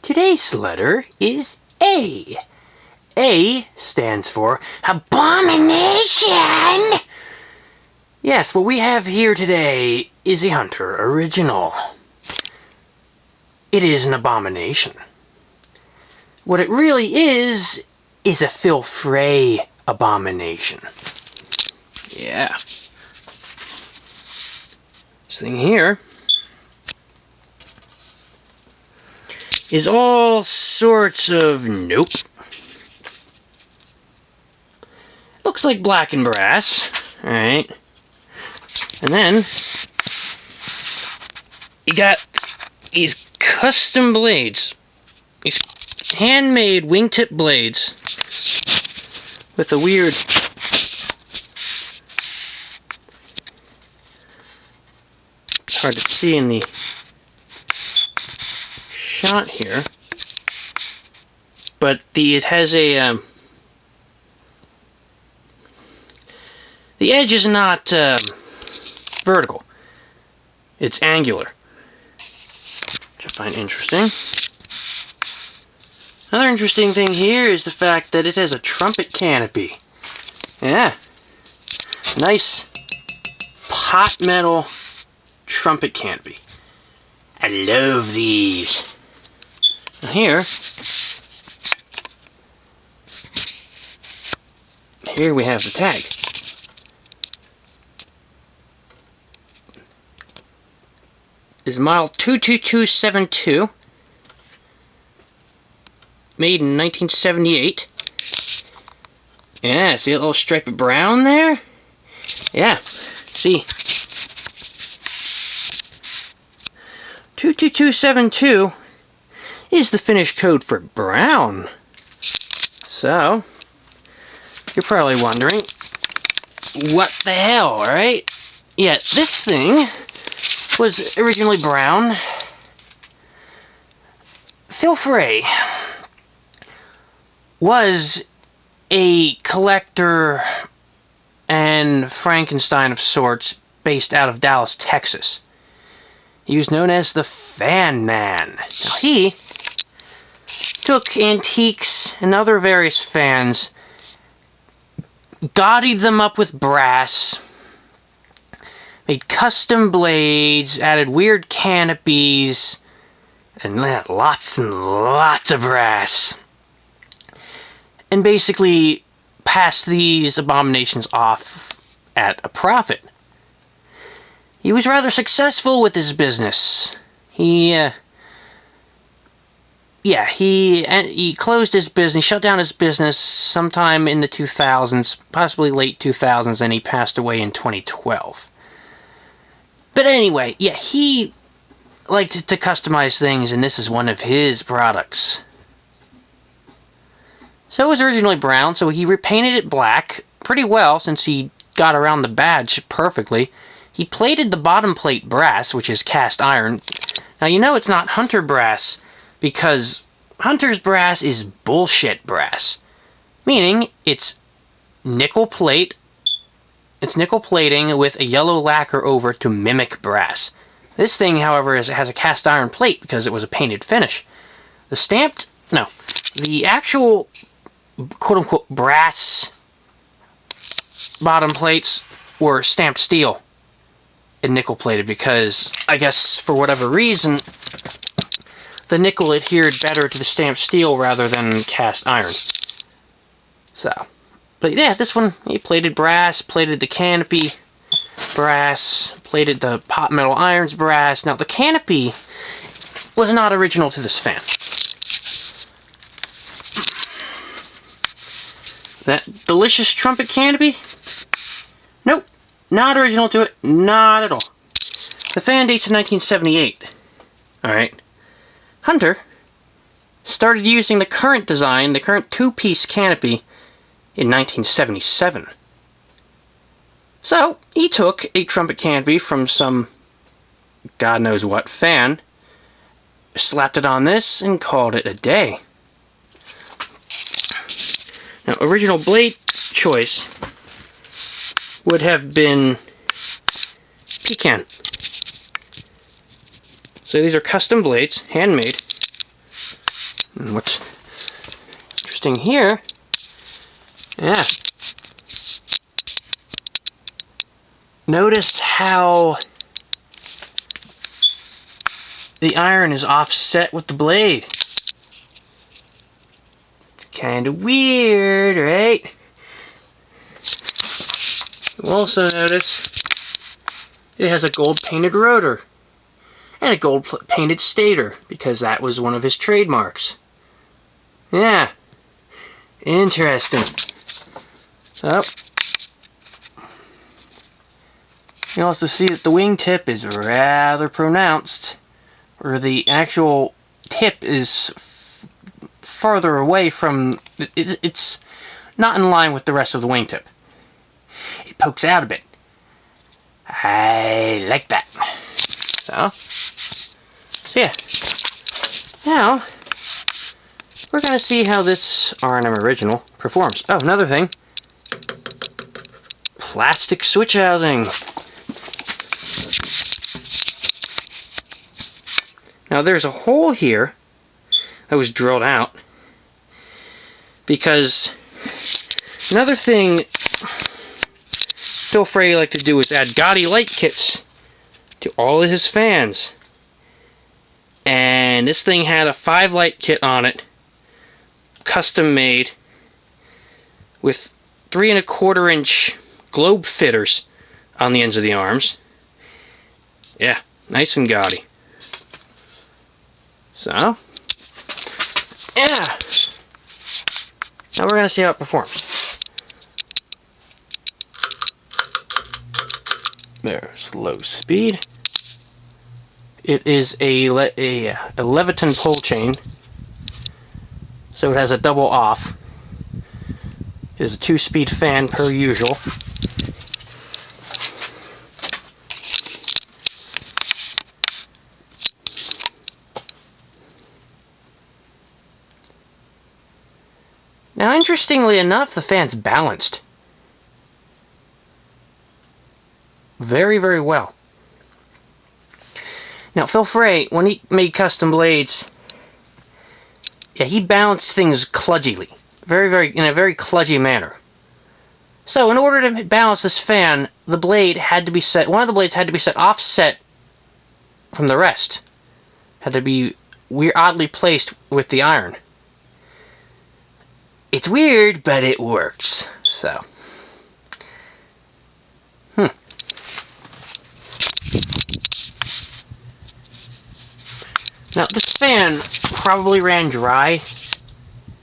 Today's letter is A. A stands for abomination! Yes, what we have here today is a Hunter original. It is an abomination. What it really is a Phil Frey abomination. Yeah. This thing here is all sorts of nope. Looks like black and brass. Alright. And then you got these custom blades. These handmade wingtip blades with a weird hard to see in the shot here, but it has a the edge is not vertical, it's angular, which I find interesting. Another interesting thing here is the fact that it has a trumpet canopy. Yeah, nice pot metal trumpet canopy. I love these. Now here we have the tag. This is model 22272, made in 1978. Yeah, see that little stripe of brown there? Yeah, see. 22272 is the Finnish code for brown. So, you're probably wondering, what the hell, right? Yeah, this thing was originally brown. Phil Frey was a collector and Frankenstein of sorts based out of Dallas, Texas. He was known as the Fan Man. Now he took antiques and other various fans, gaudied them up with brass, made custom blades, added weird canopies, and lots of brass. And basically passed these abominations off at a profit. He was rather successful with his business. He closed his business, shut down his business sometime in the 2000s, possibly late 2000s, and he passed away in 2012. But anyway, yeah, he liked to customize things, and this is one of his products. So it was originally brown, so he repainted it black pretty well since he got around the badge perfectly. He plated the bottom plate brass, which is cast iron. Now you know it's not Hunter brass, because Hunter's brass is bullshit brass. Meaning, it's nickel plate. It's nickel plating with a yellow lacquer over to mimic brass. This thing, however, has a cast iron plate because it was a painted finish. The actual quote-unquote brass bottom plates were stamped steel and nickel plated because, I guess, for whatever reason, the nickel adhered better to the stamped steel rather than cast iron. So, but yeah, this one, he plated brass, plated the canopy brass, plated the pot metal irons brass. Now, the canopy was not original to this fan. That delicious trumpet canopy? Nope, not original to it, not at all. The fan dates in 1978. Alright. Hunter started using the current design, the current two-piece canopy, in 1977. So, he took a trumpet canopy from some God knows what fan, slapped it on this, and called it a day. Now, original blade choice would have been pecan. So these are custom blades, handmade. And what's interesting here, yeah, notice how the iron is offset with the blade. It's kind of weird, right? You'll also notice it has a gold painted rotor and a gold painted stator, because that was one of his trademarks. Yeah, interesting. So, you also see that the wingtip is rather pronounced, where the actual tip is farther away from, it's not in line with the rest of the wingtip. It pokes out a bit. I like that. So yeah. Now, we're going to see how this R&M original performs. Oh, another thing. Plastic switch housing. Now there's a hole here that was drilled out because another thing Phil Frey liked to do is add gaudy light kits to all of his fans. And this thing had a 5 light kit on it, custom made, with 3 1/4 inch globe fitters on the ends of the arms. Yeah, nice and gaudy. So, yeah. Now we're going to see how it performs. There's low speed. It is a Leviton Pullchain, so it has a double off. It is a 2-speed fan per usual. Now, interestingly enough, the fan's balanced very, very well. Now, Phil Frey, when he made custom blades, yeah, he balanced things kludgily, in a very kludgy manner. So, in order to balance this fan, the blade had to be set. One of the blades had to be set offset from the rest. Had to be oddly placed with the iron. It's weird, but it works. So, Now, this fan probably ran dry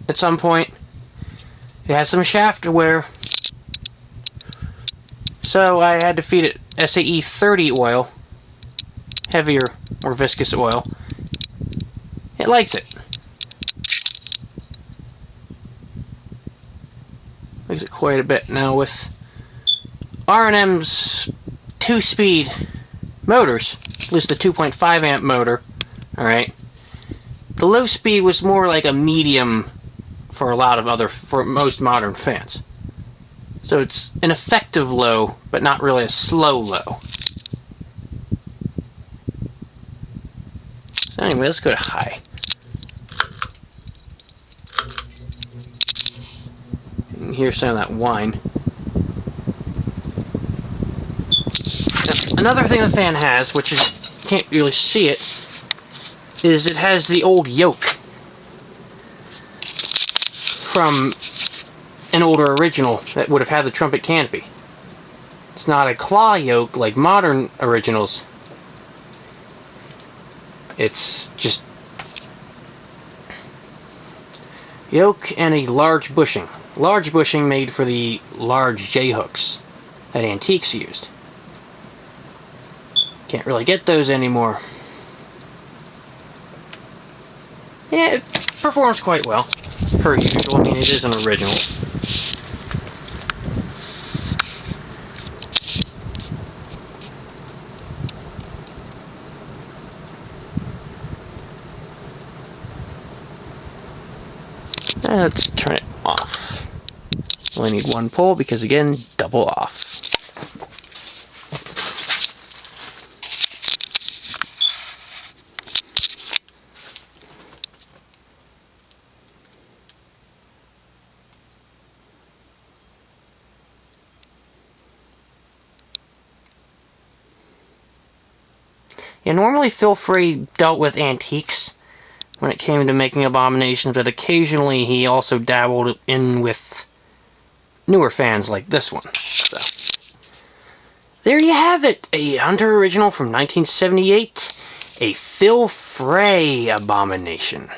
at some point. It has some shaft wear, so I had to feed it SAE 30 oil, heavier, more viscous oil. It likes it. Likes it quite a bit. Now, with R&M's 2-speed motors, at least the 2.5 amp motor, alright, the low speed was more like a medium for most modern fans. So it's an effective low, but not really a slow low. So anyway, let's go to high. You can hear some of that whine. Now, another thing the fan has, which is, you can't really see it, is it has the old yoke from an older original that would have had the trumpet canopy. It's not a claw yoke like modern originals. It's just yoke and a large bushing. Large bushing made for the large J-hooks that antiques used. Can't really get those anymore. Yeah, it performs quite well, per usual. I mean, it is an original. Let's turn it off. Only need one pull because, again, double off. Yeah, normally Phil Frey dealt with antiques when it came to making abominations, but occasionally he also dabbled in with newer fans like this one. So, there you have it, a Hunter original from 1978, a Phil Frey abomination.